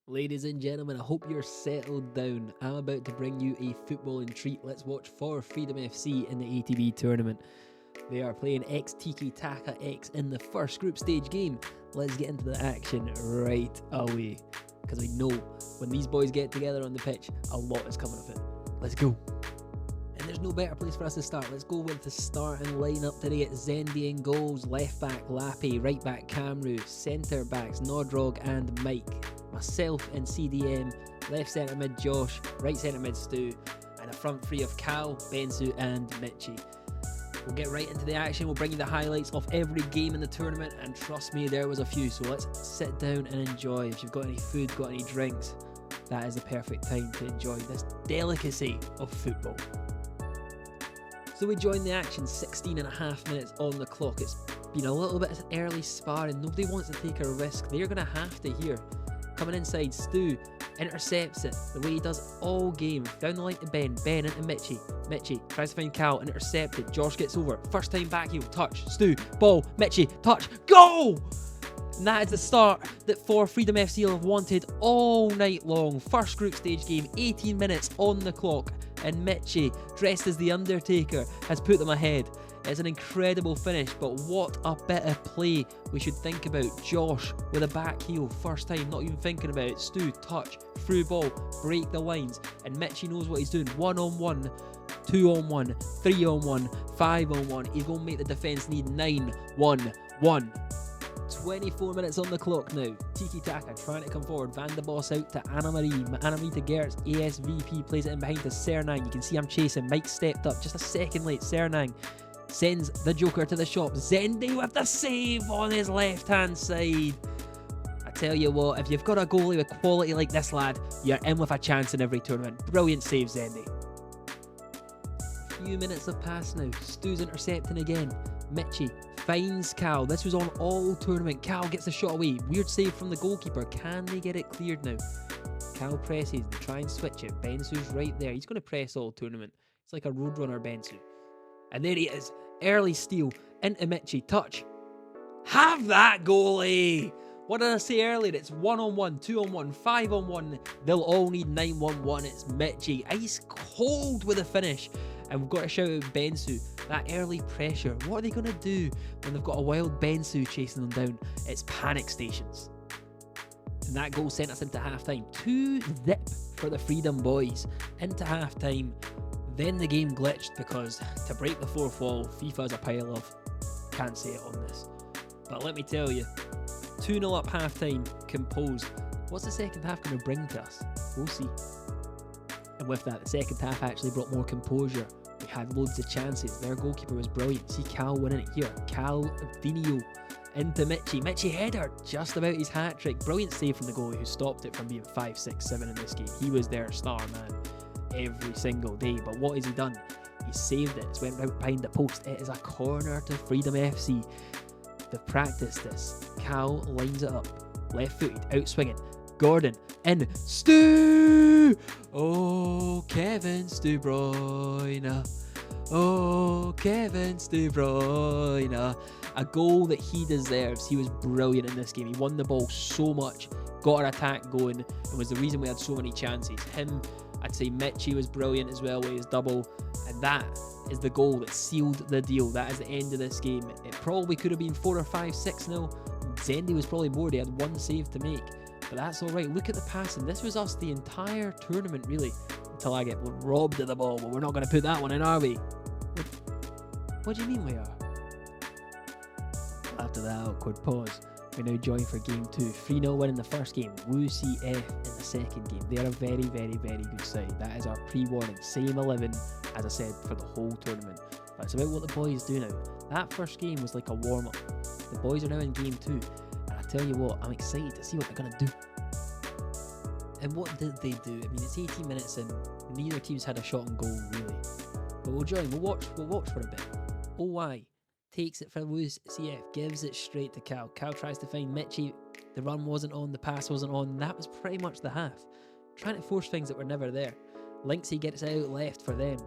Ladies and gentlemen, I hope you're settled down. I'm about to bring you a footballing treat. Let's watch for Freedom FC in the ATB tournament. They are playing Tiki Taka X in the first group stage game. Let's get into the action right away, because we know when these boys get together on the pitch, a lot is coming of it. Let's go. And there's no better place for us to start. Let's go with the starting lineup today. It's Zendi in goals, left back Lappy, right back Camru, centre backs Nodrog and Mike. Myself in CDM, left centre mid Josh, right centre mid Stu, and a front three of Cal, Bensu and Mitchie. We'll get right into the action. We'll bring you the highlights of every game in the tournament, and trust me, there was a few, so let's sit down and enjoy. If you've got any food, got any drinks, that is the perfect time to enjoy this delicacy of football. So we join the action, 16 and a half minutes on the clock. It's been a little bit early sparring. Nobody wants to take a risk. They're going to have to here. Coming inside, Stu intercepts it the way he does all game. Down the line to Ben into Mitchie. Mitchie tries to find Cal, intercepted. Josh gets over. First time back heel, touch. Stu, ball, Mitchie, touch, goal! And that is the start that for Freedom FC have wanted all night long. First group stage game, 18 minutes on the clock. And Mitchie, dressed as the Undertaker, has put them ahead. It's an incredible finish, but what a bit of play we should think about. Josh with a back heel, first time, not even thinking about it. Stu, touch, through ball, break the lines, and Mitchie knows what he's doing. 1-on-1, 2-on-1, 3-on-1, 5-on-1. He's going to make the defence need 9-1-1. 24 minutes on the clock now. Tiki Taka trying to come forward. Van de Bos out to Anna Marie to Gertz. ASVP plays it in behind to Cernang. You can see I'm chasing. Mike stepped up just a second late. Cernang sends the Joker to the shop. Zendi with the save on his left hand side. I tell you what, if you've got a goalie with quality like this lad, you're in with a chance in every tournament. Brilliant save, Zendi. A few minutes have passed now. Stu's intercepting again. Mitchie finds Cal. This was on all tournament. Cal gets the shot away. Weird save from the goalkeeper. Can they get it cleared now? Cal presses. They try and switch it. Bensu's right there. He's going to press all tournament. It's like a roadrunner, Bensu. And there he is. Early steal into Mitchie. Touch. Have that, goalie! What did I say earlier? It's 1-on-1, 2-on-1, 5-on-1. They'll all need 9-1-1. It's Mitchie. Ice cold with a finish. And we've got to shout out Bensu. That early pressure. What are they going to do when they've got a wild Bensu chasing them down? It's panic stations. And that goal sent us into half-time. 2-0 for the Freedom boys. Into half-time. Then the game glitched because to break the fourth wall, FIFA's a pile of. Can't say it on this. But let me tell you, 2-0 up half-time, composed. What's the second half going to bring to us? We'll see. And with that, the second half actually brought more composure. We had loads of chances. Their goalkeeper was brilliant. See Cal winning it here. Cal Dinio into Mitchie. Mitchie header, just about his hat-trick. Brilliant save from the goalie who stopped it from being 5, 6, 7 in this game. He was their star man every single day. But what has he done? He saved it. It's went right behind the post. It is a corner to Freedom FC. They've practiced this. Cal lines it up. Left-footed, out-swinging. Gordon in. Stu! Oh, Kevin De Bruyne. Oh, Kevin De Bruyne. A goal that he deserves. He was brilliant in this game. He won the ball so much, got our attack going, and was the reason we had so many chances. Him, I'd say Mitchie was brilliant as well with his double, and that is the goal that sealed the deal. That is the end of this game. It probably could have been 4 or 5, 6-0. Zendi was probably more. He had one save to make. But that's alright. Look at the passing. This was us the entire tournament, really. Until I get robbed of the ball. But we're not going to put that one in, are we? What do you mean we are? After that awkward pause, we now join for game 2. 3-0 win in the first game. Wu CF in the second game. They're a very, very, very good side. That is our pre-warning. Same 11, as I said, for the whole tournament. But it's about what the boys do now. That first game was like a warm-up. The boys are now in game 2. Tell you what, I'm excited to see what they're going to do. And what did they do? I mean, it's 18 minutes and neither team's had a shot on goal, really. But we'll join, we'll watch for a bit. OY takes it for Lewis CF, gives it straight to Cal. Cal tries to find Mitchie. The run wasn't on, the pass wasn't on, and that was pretty much the half. Trying to force things that were never there. Linksy gets out left for them.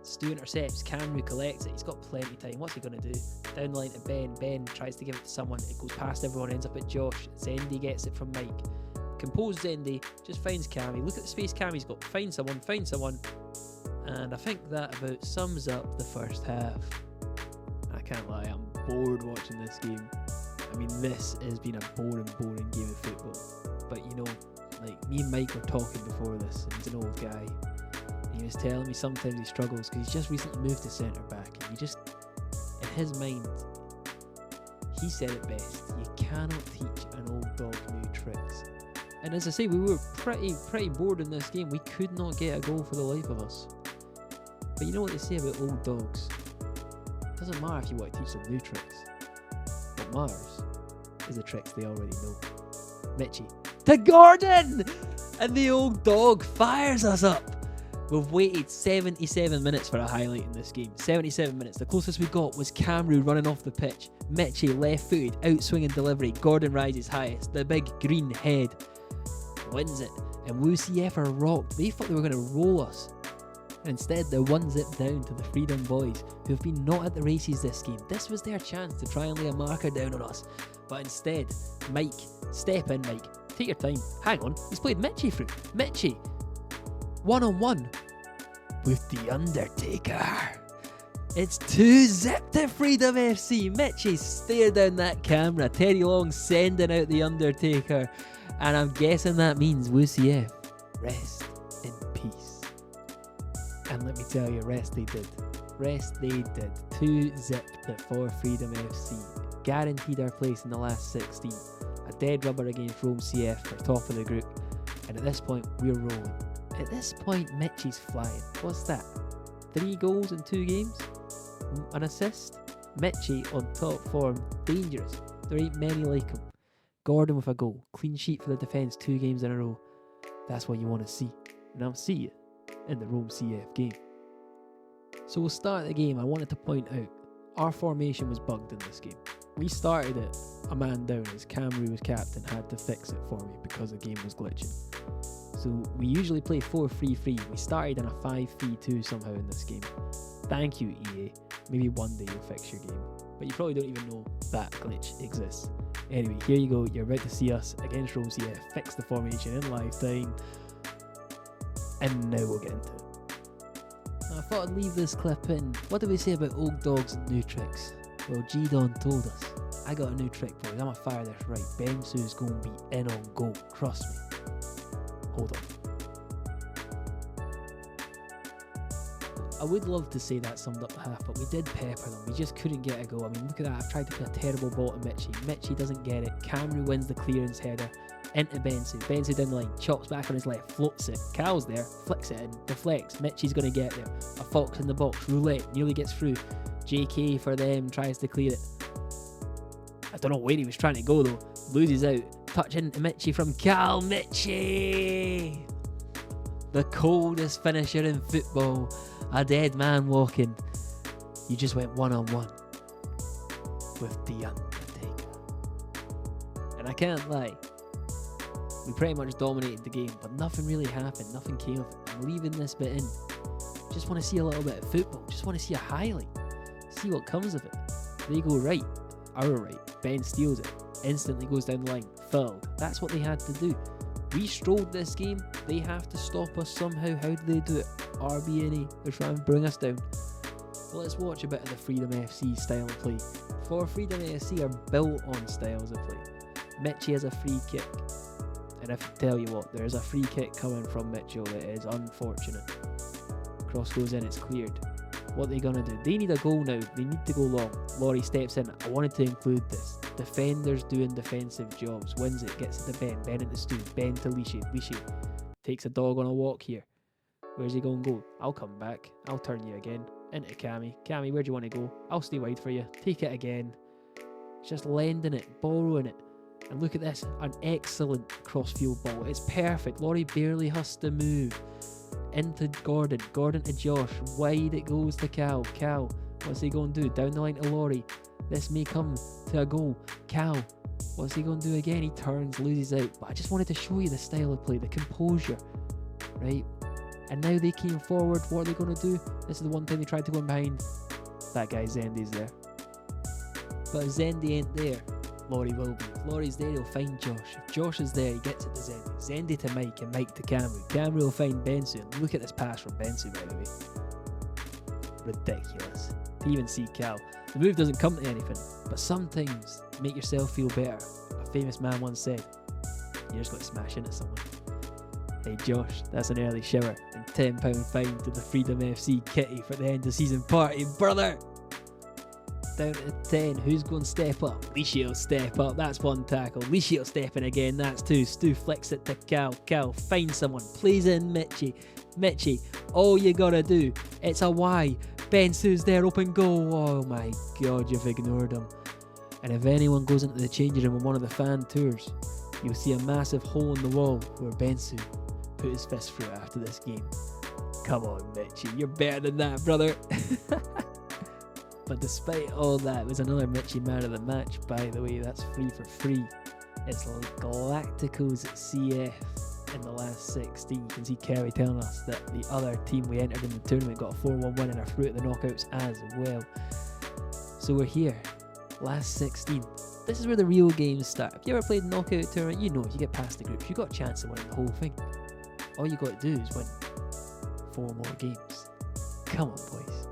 Stu intercepts, Camru collects it, he's got plenty of time, what's he going to do? Down the line to Ben, Ben tries to give it to someone, it goes past everyone, ends up at Josh, Zendi gets it from Mike, Composed Zendy, just finds Cammy. Look at the space Cammy's got. Find someone. And I think that about sums up the first half. I can't lie, I'm bored watching this game. I mean, this has been a boring game of football. But you know, like, me and Mike were talking before this, and he's an old guy. And he was telling me sometimes he struggles because he's just recently moved to centre back, and you just, in his mind, he said it best: you cannot teach an old dog new tricks. And as I say, we were pretty bored in this game. We could not get a goal for the life of us. But you know what they say about old dogs? It doesn't matter if you want to teach them new tricks. What matters is the tricks they already know. Michy to Gordon! And the old dog fires us up. We've waited 77 minutes for a highlight in this game. 77 minutes. The closest we got was Camry running off the pitch. Michy left-footed, out-swinging delivery. Gordon rises highest. The big green head wins it. And WCF are rocked. They thought they were going to roll us. Instead, they're 1-0 down to the Freedom Boys, who have been not at the races this game. This was their chance to try and lay a marker down on us. But instead, Mike, step in, Mike. Take your time. Hang on, he's played Michy through. Michy, 1-on-1 with The Undertaker. It's 2-0 to Freedom FC. Michy stared down that camera. Teddy Long sending out The Undertaker. And I'm guessing that means WCF, rest in peace. And let me tell you, rest they did. 2-0 for Freedom FC. Guaranteed our place in the last 16. A dead rubber against Rome CF for top of the group. And at this point, we're rolling. At this point, Michy's flying. What's that? 3 goals in 2 games? An assist? Michy on top form. Dangerous. There ain't many like him. Gordon with a goal. Clean sheet for the defence 2 games in a row. That's what you want to see. And I'll see you in the Rome CF game. So we'll start the game. I wanted to point out our formation was bugged in this game. We started it a man down as Camry was captain, had to fix it for me because the game was glitching. So we usually play 4-3-3. We started in a 5-3-2 somehow in this game. Thank you, EA. Maybe one day you'll fix your game. But you probably don't even know that glitch exists. Anyway, here you go. You're about to see us against Rome CF fix the formation in live time. And now we'll get into it. I thought I'd leave this clip in. What do we say about old dogs and new tricks? Well, G-Don told us. I got a new trick, boys. I'm gonna fire this right. Bensu's gonna be in on goal. Trust me. Hold on. I would love to say that summed up the half, but we did pepper them. We just couldn't get a goal. I mean, look at that. I've tried to play a terrible ball to Michy. Michy doesn't get it. Camry wins the clearance header. Into Bensu. Bensu down the line. Chops back on his left. Floats it. Cal's there. Flicks it in. Deflects. Michy's going to get there. A fox in the box. Roulette. Nearly gets through. JK for them. Tries to clear it. I don't know where he was trying to go though. Loses out. Touch into Michy from Cal. Michy! The coldest finisher in football. A dead man walking. You just went 1-on-1 with The Undertaker. And I can't lie. We pretty much dominated the game, but nothing really happened. Nothing came of it. I'm leaving this bit in. Just want to see a little bit of football. Just want to see a highlight. See what comes of it. They go right. Our right. Ben steals it. Instantly goes down the line. Fouled. That's what they had to do. We strolled this game. They have to stop us somehow. How do they do it? RBNA. They're trying to bring us down. Well, let's watch a bit of the Freedom FC style of play. For Freedom FC are built on styles of play. Michy has a free kick. And I tell you what, there's a free kick coming from Mitchell that is unfortunate. Cross goes in, it's cleared. What are they going to do? They need a goal now. They need to go long. Laurie steps in. I wanted to include this. Defenders doing defensive jobs. Wins it, gets it to Ben. Ben into Stu. Ben to Lishi. Lishi takes a dog on a walk here. Where's he going to go? I'll come back. I'll turn you again. Into Cammy. Cammy, where do you want to go? I'll stay wide for you. Take it again. Just lending it. Borrowing it. And look at this, an excellent cross-field ball. It's perfect. Laurie barely has to move. Into Gordon. Gordon to Josh. Wide it goes to Cal. Cal, what's he going to do? Down the line to Laurie. This may come to a goal. Cal, what's he going to do again? He turns, loses out. But I just wanted to show you the style of play, the composure. Right? And now they came forward. What are they going to do? This is the one time they tried to go in behind. That guy Zendy's there. But if Zendy ain't there, Laurie will be. If Laurie's there, he'll find Josh. If Josh is there, he gets it to Zendy. Zendy to Mike, and Mike to Camry. Camry will find Bensu. And look at this pass from Bensu, by the way. Ridiculous. To even see Cal. The move doesn't come to anything, but sometimes to make yourself feel better. A famous man once said, you just got to smash into someone. Hey Josh, that's an early shower and £10 fine to the Freedom FC kitty for the end of season party, brother. Down to 10, who's going to step up? Lishi will step up, that's one tackle. Lishi will step in again, that's two. Stu flicks it to Cal. Cal finds someone, plays in Mitchie. Mitchie, all you gotta do, it's a Y. Bensu's there, open goal. Oh my god, you've ignored him. And if anyone goes into the changing room on one of the fan tours, you'll see a massive hole in the wall where Bensu put his fist through after this game. Come on, Mitchie, you're better than that, brother. But despite all that, it was another Mitchie man of the match, by the way. That's free for free. It's Galacticos CF in the last 16. You can see Kerry telling us that the other team we entered in the tournament got a 4-1 win and are through at the knockouts as well. So we're here, last 16. This is where the real games start. If you ever played a knockout tournament, you know if you get past the groups, you got a chance of winning the whole thing. All you got to do is win 4 more games. Come on, boys.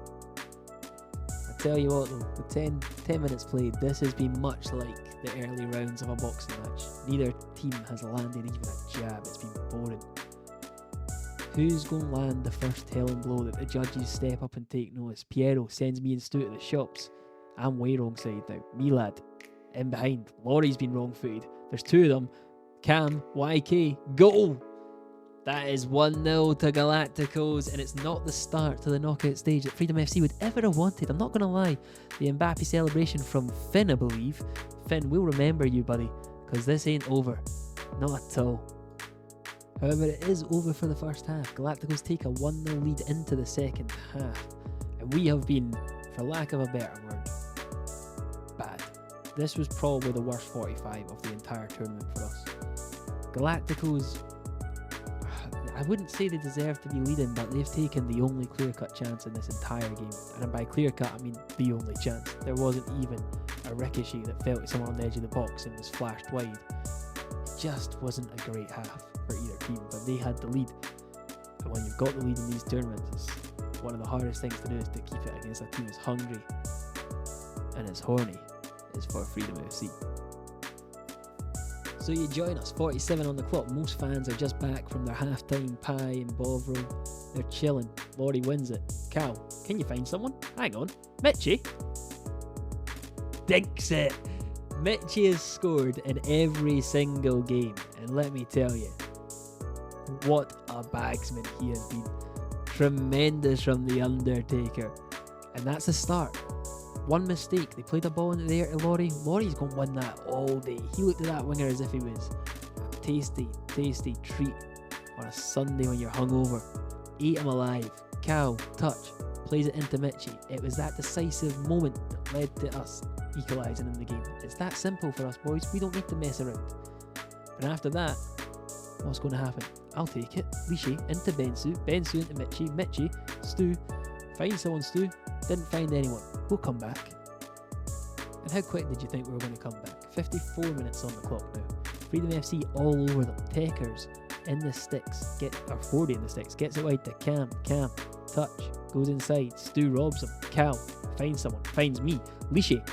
I tell you what though, with 10 minutes played, this has been much like the early rounds of a boxing match. Neither team has landed even a jab, it's been boring. Who's going to land the first telling blow that the judges step up and take notice? Piero sends me and Stu to the shops. I'm way wrong side now. Me lad, in behind. Laurie's been wrong footed. There's 2 of them. Cam, YK, goal! That is 1-0 to Galacticos, and it's not the start to the knockout stage that Freedom FC would ever have wanted. I'm not going to lie. The Mbappe celebration from Finn, I believe. Finn, we'll remember you, buddy, because this ain't over. Not at all. However, it is over for the first half. Galacticos take a 1-0 lead into the second half, and we have been, for lack of a better word, bad. This was probably the worst 45 of the entire tournament for us. Galacticos, I wouldn't say they deserve to be leading, but they've taken the only clear-cut chance in this entire game. And by clear-cut, I mean the only chance. There wasn't even a ricochet that fell to someone on the edge of the box and was flashed wide. It just wasn't a great half for either team, but they had the lead. And when you've got the lead in these tournaments, it's one of the hardest things to do is to keep it against a team as hungry and as horny as for Freedom FC. So you join us, 47 on the clock. Most fans are just back from their half-time pie and Bovril. They're chilling. Laurie wins it. Cal, can you find someone? Hang on. Mitchie? Dinks it. Mitchie has scored in every single game. And let me tell you, what a bagsman he has been. Tremendous from the Undertaker. And that's a start. One mistake, they played a ball into the air to Laurie. Laurie's going to win that all day. He looked at that winger as if he was a tasty, tasty treat on a Sunday when you're hungover. Eat him alive. Cal, touch, plays it into Mitchie. It was that decisive moment that led to us equalising in the game. It's that simple for us boys. We don't need to mess around. But after that, what's going to happen? I'll take it. Lishi into Bensu. Bensu into Mitchie. Mitchie, Stu. Find someone, Stu. Didn't find anyone. We'll come back. And how quick did you think we were going to come back? 54 minutes on the clock now. Freedom FC all over them. Techers in the sticks. 40 in the sticks. Gets it wide to Cam. Cam. Touch. Goes inside. Stu robs him. Cal. Finds someone. Finds me. Lishi.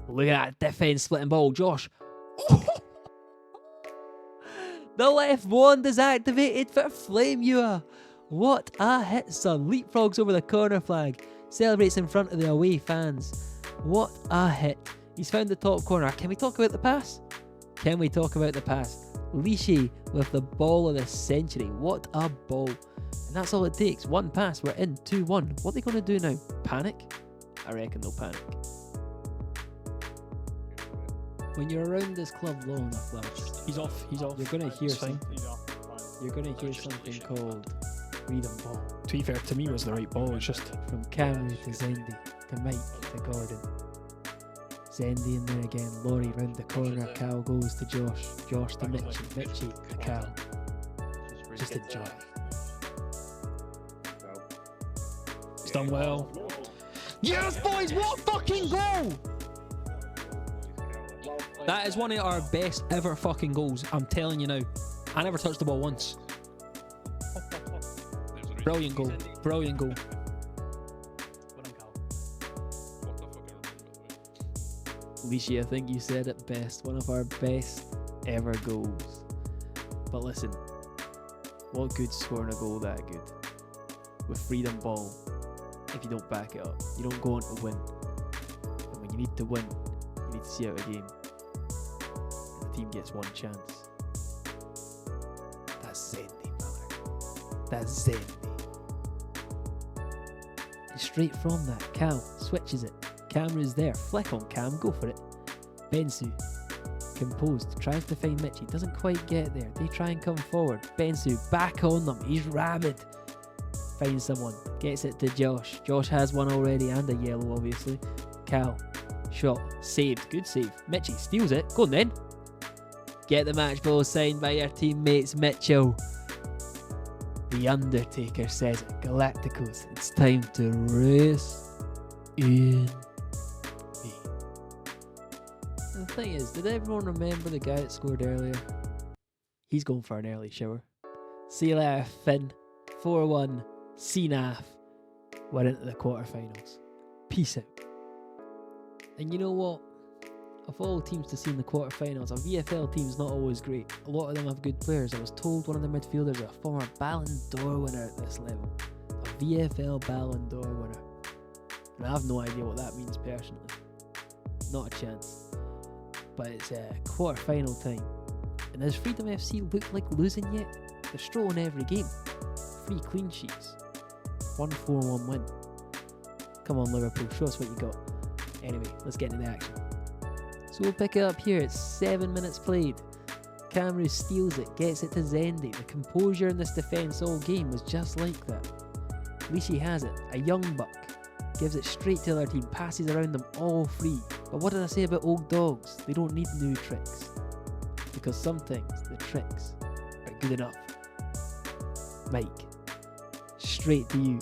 Look at that defense splitting ball. Josh. The left wand is activated for Flamua. What a hit, son. Leapfrogs over the corner flag. Celebrates in front of the away fans. What a hit. He's found the top corner. Can we talk about the pass? Can we talk about the pass? Lishi with the ball of the century. What a ball. And that's all it takes. One pass. We're in 2-1. What are they going to do now? Panic? I reckon they'll panic. When you're around this club long enough, lads, He's off. you're going to hear something. He's off. You're going to hear something called freedom ball. To be fair, to me, it was the right ball. It's just From Camry to Zendy, to Mike, to Gordon. Zendy in there again, Laurie round the corner, Cal goes to Josh, Josh to Mitchie, Mitchie to Cal. Just enjoy. he's done well. Yes, boys! What a fucking goal! That is one of our best ever fucking goals. I'm telling you now. I never touched the ball once. Brilliant goal. Brilliant goal. Lishi, I think you said it best. One of our best ever goals. But listen, what good's scoring a goal that good? With freedom ball, if you don't back it up, you don't go on to win. And when you need to win, you need to see out a game. And the team gets one chance. That's Zendy, brother. That's Zendy. And straight from that, Cam switches it. Camera's there. Flick on Cam, go for it. Bensu, composed, tries to find Mitchie, doesn't quite get there. They try and come forward. Bensu back on them. He's rabid. Finds someone, gets it to Josh. Josh has one already and a yellow, obviously. Cal, shot, saved, good save. Mitchie steals it. Go on then. Get the match ball signed by your teammates, Mitchell. The Undertaker says it. Galacticos, it's time to race in. The thing is, did everyone remember the guy that scored earlier? He's going for an early shower. See you later, Finn. 4-1, CNAF. We're into the quarterfinals. Peace out. And you know what? Of all teams to see in the quarterfinals, a VFL team's not always great. A lot of them have good players. I was told one of the midfielders is a former Ballon d'Or winner at this level. A VFL Ballon d'Or winner. And I have no idea what that means personally. Not a chance. But it's quarter-final time. And does Freedom FC look like losing yet? They're strolling every game. 3 clean sheets. 1-4-1 win. Come on, Liverpool, show us what you got. Anyway, let's get into the action. So we'll pick it up here. It's 7 minutes played. Camera steals it, gets it to Zendy. The composure in this defence all game was just like that. Lishi has it, a young buck. Gives it straight to their team, passes around them all free. But what did I say about old dogs? They don't need new tricks. Because sometimes the tricks are good enough. Mike, straight to you.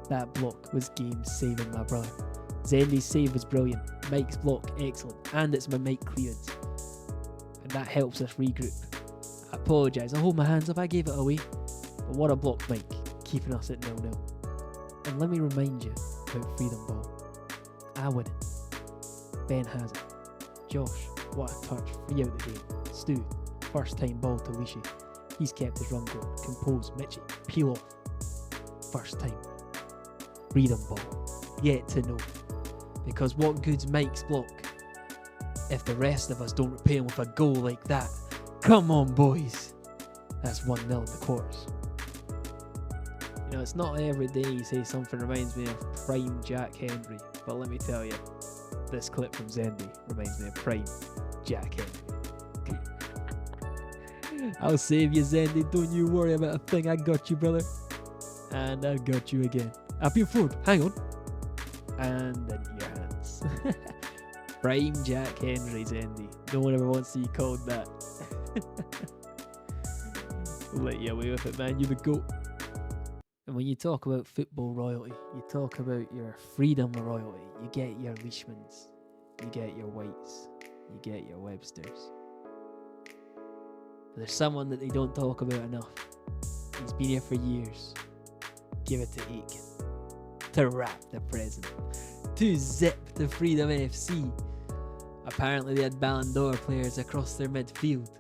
That block was game saving, my brother. Zendy's save was brilliant. Mike's block, excellent. And it's my Mike clearance. And that helps us regroup. I apologise, I hold my hands up, I gave it away. But what a block, Mike, keeping us at 0-0. And let me remind you about freedom ball. I win it. Ben has it. Josh, what a touch, free out the game. Stu, first time ball to Lishi. He's kept his run going. Compose, Mitchie, peel off. First time. Freedom ball. Yet to know. Because what good's Mike's block if the rest of us don't repay him with a goal like that? Come on, boys. That's 1-0 in the quarters. You know, it's not every day you say something reminds me of prime Jack Hendry, but let me tell you, this clip from Zendy reminds me of prime Jack Hendry. I'll save you, Zendy, don't you worry about a thing, I got you, brother. And I got you again. Up your foot, hang on. And into your hands. Prime Jack Hendry, Zendy. No one ever wants to be called that. We'll let you away with it, man, you're the GOAT. And when you talk about football royalty, you talk about your freedom royalty, you get your Leishmans, you get your Whites, you get your Websters. But there's someone that they don't talk about enough. He's been here for years. Give it to Aitken. To wrap the present. To zip the Freedom FC. Apparently they had Ballon d'Or players across their midfield.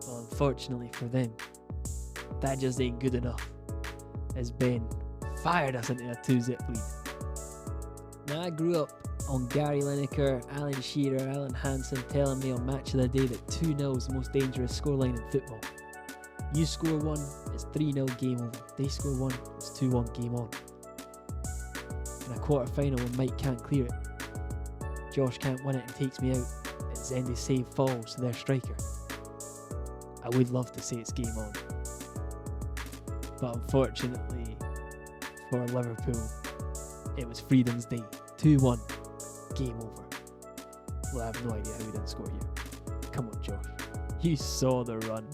Well, unfortunately for them, that just ain't good enough. As Ben fired us into a 2-zip lead. Now I grew up on Gary Lineker, Alan Shearer, Alan Hansen telling me on Match of the Day that 2-0 is the most dangerous scoreline in football. You score one, it's 3-0 game over. They score one, it's 2-1 game on. In a quarter final when Mike can't clear it, Josh can't win it and takes me out, and Zendy's save falls to their striker. I would love to say it's game on. But unfortunately for Liverpool, it was Freedom's day. 2-1, game over. Well, I have no idea how we didn't score here. Come on, Josh. You saw the run.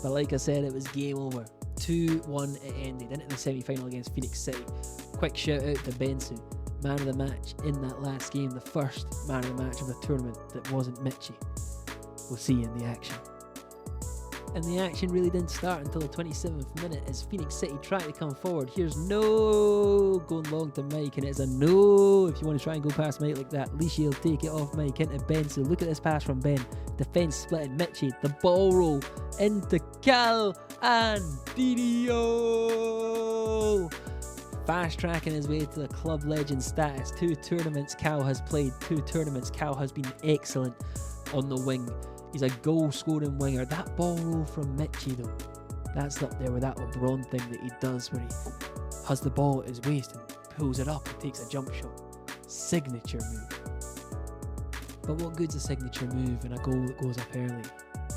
But like I said, it was game over. 2-1 it ended. Into the semi-final against Phoenix City. Quick shout out to Bensu. man of the match in that last game, the first man of the match of the tournament that wasn't Michy. We'll see you in the action. And the action really didn't start until the 27th minute as Phoenix City tried to come forward. Here's no going long to Mike, and it's a no if you want to try and go past Mike like that. Lishi will take it off Mike into Ben. So look at this pass from Ben. Defense splitting. Michy, the ball roll into Cal and Didio. Fast tracking his way to the club legend status. 2 tournaments Cal has played. 2 tournaments Cal has been excellent on the wing. He's a goal-scoring winger. That ball roll from Michy, though, that's up there with that LeBron thing that he does where he has the ball at his waist and pulls it up and takes a jump shot. Signature move. But what good's a signature move in a goal that goes up early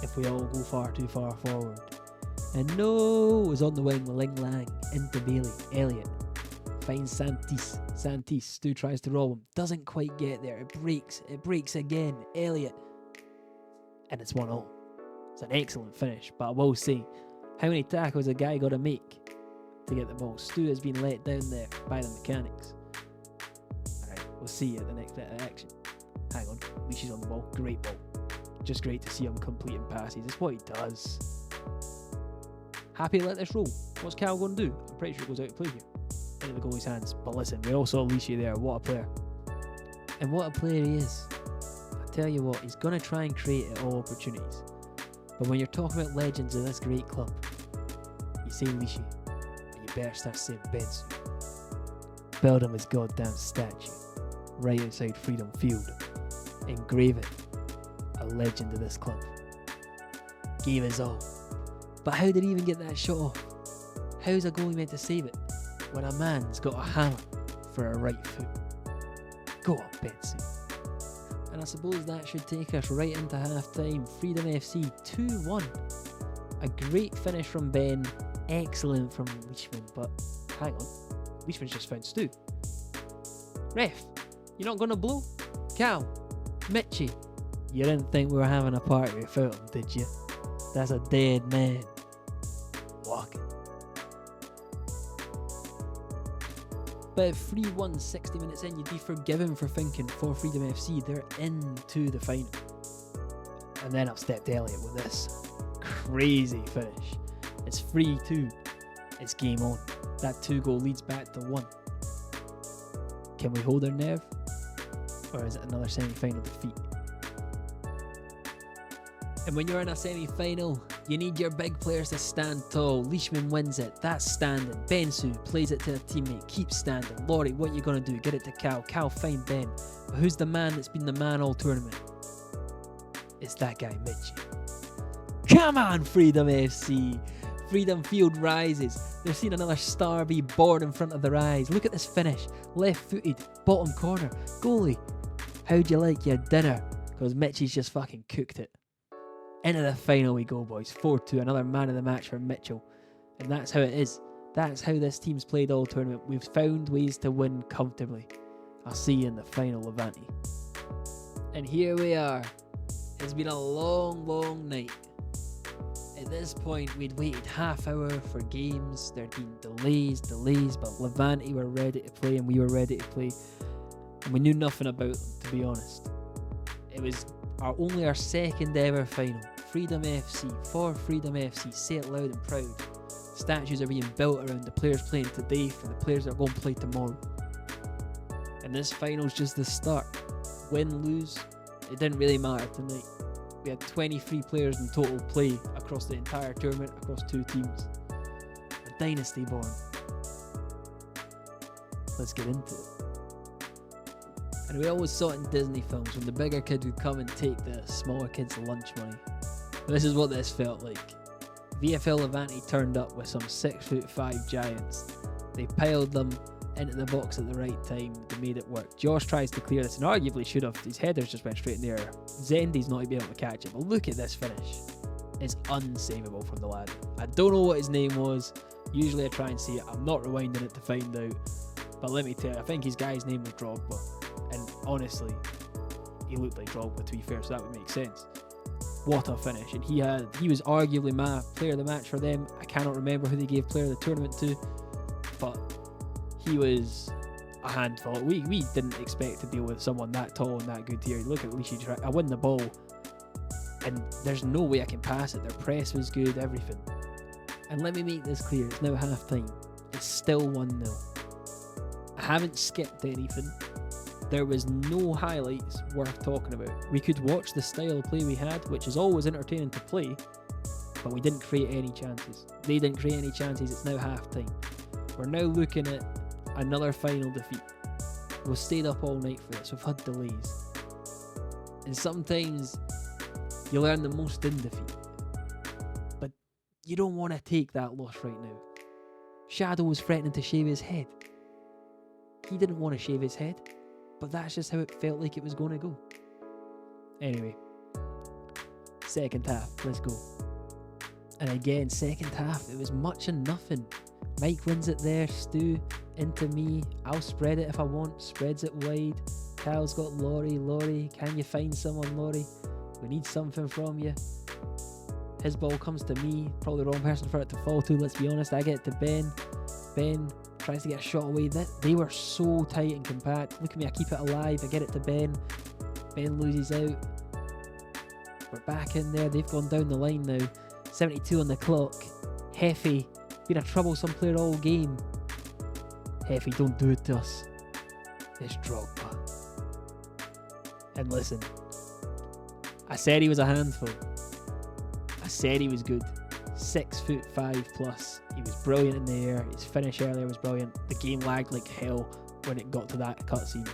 if we all go far too far forward? And no, is on the wing, Ling Lang into Bailey. Elliott finds Santis. Stu tries to roll him. Doesn't quite get there. It breaks again. Elliott. And it's 1-0. It's an excellent finish, but I will say, how many tackles a guy got to make to get the ball? Stu has been let down there by the mechanics. Alright, we'll see you at the next bit of action. Hang on, at least he's on the ball. Great ball. Just great to see him completing passes. It's what he does. Happy to let this roll. What's Cal going to do? I'm pretty sure it goes out to play here. Into the goalie's hands. But listen, we all saw Lishi there. What a player. And what a player he is. Tell you what, he's going to try and create at all opportunities. But when you're talking about legends of this great club, you say Lishi, and you better start saying Bensu. Build him his goddamn statue right outside Freedom Field. Engrave it. A legend of this club. Gave his all. But how did he even get that shot off? How's a goalie meant to save it when a man's got a hammer for a right foot? Go on, Bensu. And I suppose that should take us right into half-time. Freedom FC 2-1. A great finish from Ben. Excellent from Leishman. But hang on. Leishman's just found Stu. Ref, you're not going to blow? Cal, Michy, you didn't think we were having a party without him, did you? That's a dead man. Walking. But at 3-1, 60 minutes in, you'd be forgiven for thinking for Freedom FC, they're into the final. And then up stepped Elliott with this crazy finish. It's 3-2. It's game on. That 2-goal leads back to 1. Can we hold our nerve? Or is it another semi-final defeat? And when you're in a semi-final, you need your big players to stand tall. Leishman wins it. That's standing. Bensu plays it to a teammate. Keeps standing. Laurie, what are you going to do? Get it to Cal. Cal, find Ben. But who's the man that's been the man all tournament? It's that guy, Michy. Come on, Freedom FC. Freedom Field rises. They're seeing another star be born in front of their eyes. Look at this finish. Left-footed. Bottom corner. Goalie. How'd you like your dinner? Because Michy's just fucking cooked it. Into the final we go, boys. 4-2, another man of the match for Mitchell. And that's how it is. That's how this team's played all tournament. We've found ways to win comfortably. I'll see you in the final, Levante. And here we are. It's been a long, long night. At this point, we'd waited half hour for games. There'd been delays, but Levante were ready to play and we were ready to play. And we knew nothing about them, to be honest. It was only our second ever final. Freedom FC, for Freedom FC, say it loud and proud. Statues are being built around the players playing today for the players that are going to play tomorrow. And this final's just the start. Win, lose, it didn't really matter tonight. We had 23 players in total play across the entire tournament, across 2 teams. A dynasty born. Let's get into it. And we always saw it in Disney films when the bigger kids would come and take the smaller kids' lunch money. But this is what this felt like. VFL Levante turned up with some 6'5" giants. They piled them into the box at the right time. They made it work. Josh tries to clear this and arguably should have. His headers just went straight in the air. Zendi's not able to catch it. But look at this finish. It's unsavable from the lad. I don't know what his name was. Usually I try and see it. I'm not rewinding it to find out. But let me tell you, I think his guy's name was Drogba. And honestly, he looked like Drogba, to be fair, so that would make sense. What a finish. And he was arguably my player of the match for them. I cannot remember who they gave player of the tournament to, but he was a handful. We didn't expect to deal with someone that tall and that good here. Look at Lishi. I win the ball, and there's no way I can pass it. Their press was good, everything. And let me make this clear, it's now half time. It's still 1-0. I haven't skipped anything. There was no highlights worth talking about. We could watch the style of play we had, which is always entertaining to play, but we didn't create any chances. They didn't create any chances. It's now half time. We're now looking at another final defeat. We've stayed up all night for this. We've had delays. And sometimes you learn the most in defeat. But you don't want to take that loss right now. Shadow was threatening to shave his head. He didn't want to shave his head, but that's just how it felt like it was going to go. Anyway, second half, let's go. And again, second half, it was much and nothing. Mike wins it there, Stu into me. I'll spread it if I want, spreads it wide. Kyle's got Laurie. Laurie, can you find someone, Laurie? We need something from you. His ball comes to me, probably the wrong person for it to fall to, let's be honest. I get it to Ben. Ben tries to get a shot away. They were so tight and compact. Look at me, I keep it alive. I get it to Ben. Ben loses out. We're back in there. They've gone down the line now. 72 on the clock. Heffy, been a troublesome player all game. Heffy, don't do it to us. It's Drogba. And listen, I said he was a handful. I said he was good. 6'5" plus. He was brilliant in the air. His finish earlier was brilliant. The game lagged like hell when it got to that cutscene.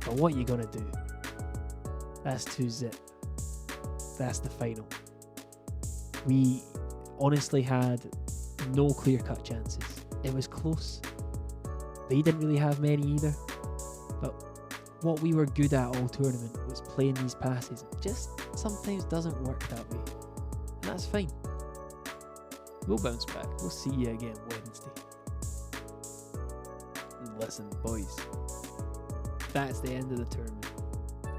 But what are you gonna do? That's 2-0. That's the final. We honestly had no clear-cut chances. It was close. They didn't really have many either. But what we were good at all tournament was playing these passes. It just sometimes doesn't work that way. And that's fine. We'll bounce back. We'll see you again Wednesday. And listen, boys. That's the end of the tournament.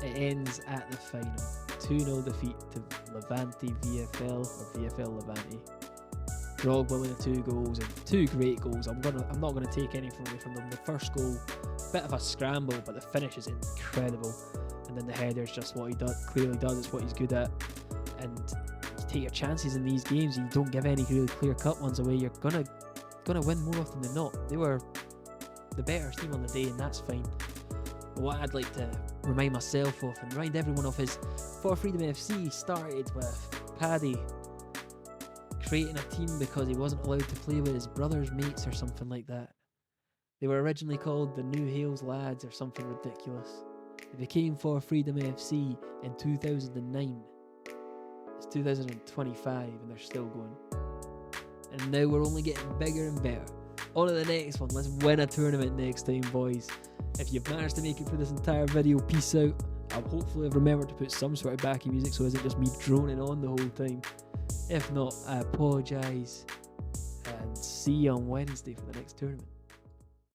It ends at the final. 2-0 defeat to Levante VFL, or VFL Levante. Drogba with the 2 goals, and 2 great goals. I'm not gonna take anything away from them. The first goal, bit of a scramble, but the finish is incredible. And then the header is just what he clearly does. It's what he's good at. And you take your chances in these games. You don't give any really clear-cut ones away. You're gonna win more often than not. They were the better team on the day, and that's fine. But what I'd like to remind myself of and remind everyone of is For Freedom FC started with Paddy creating a team because he wasn't allowed to play with his brother's mates or something like that. They were originally called the New Hales Lads or something ridiculous. They became For Freedom FC in 2009. It's 2025 and they're still going. And now we're only getting bigger and better. On to the next one. Let's win a tournament next time, boys. If you've managed to make it through this entire video, peace out. I'll hopefully have remembered to put some sort of backing music so it isn't just me droning on the whole time. If not, I apologise. And see you on Wednesday for the next tournament.